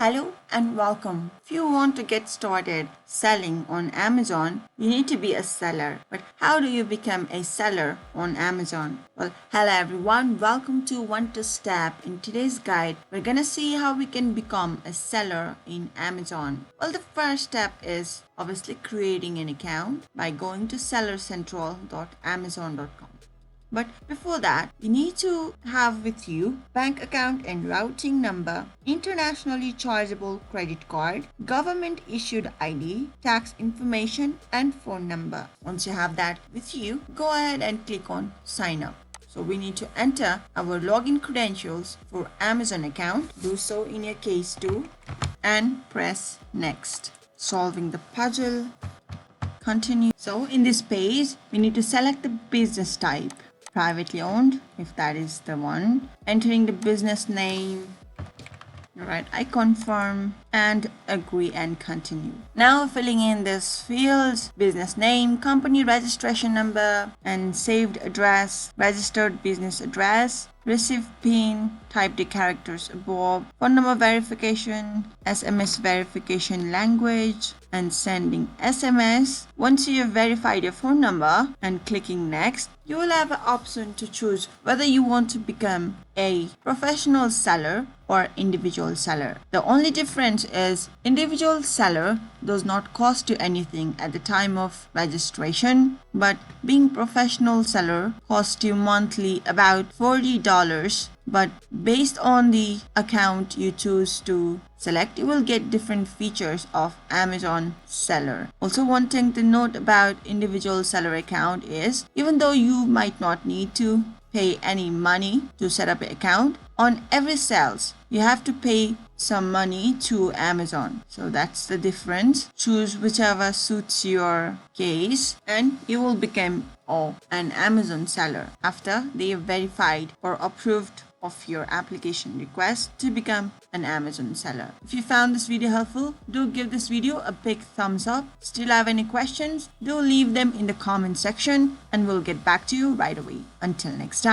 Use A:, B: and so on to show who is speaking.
A: Hello and welcome. If you want to get started selling on Amazon, you need to be a seller. But how do you become a seller on Amazon? Well, hello everyone. Welcome to One to Step. In today's guide, we're going to see how we can become a seller in Amazon. Well, the first step is obviously creating an account by going to sellercentral.amazon.com. But before that, you need to have with you bank account and routing number, internationally chargeable credit card, government issued ID, tax information, and phone number. Once you have that with you, go ahead and click on sign up. So we need to enter our login credentials for Amazon account. Do so in your case too and press next. Solving the puzzle. Continue. So in this page, we need to select the business type. Privately owned, if that is the one. Entering the business name. Alright, I confirm and agree and continue. Now filling in this fields, business name, company registration number, and saved address, registered business address, receive PIN, type the characters above, phone number verification, SMS verification language, and sending SMS. Once you have verified your phone number and clicking next, you will have an option to choose whether you want to become a professional seller or individual seller. The only difference is individual seller does not cost you anything at the time of registration, but being professional seller costs you monthly about $40. But based on the account you choose to select, you will get different features of Amazon seller. Also, one thing to note about individual seller account is even though you might not need to pay any money to set up an account, on every sales you have to pay some money to Amazon. So that's the difference. Choose whichever suits your case and you will become an Amazon seller after they have verified or approved of your application request to become an Amazon seller. If you found this video helpful, do give this video a big thumbs up. Still have any questions? Do leave them in the comment section and we'll get back to you right away. Until next time.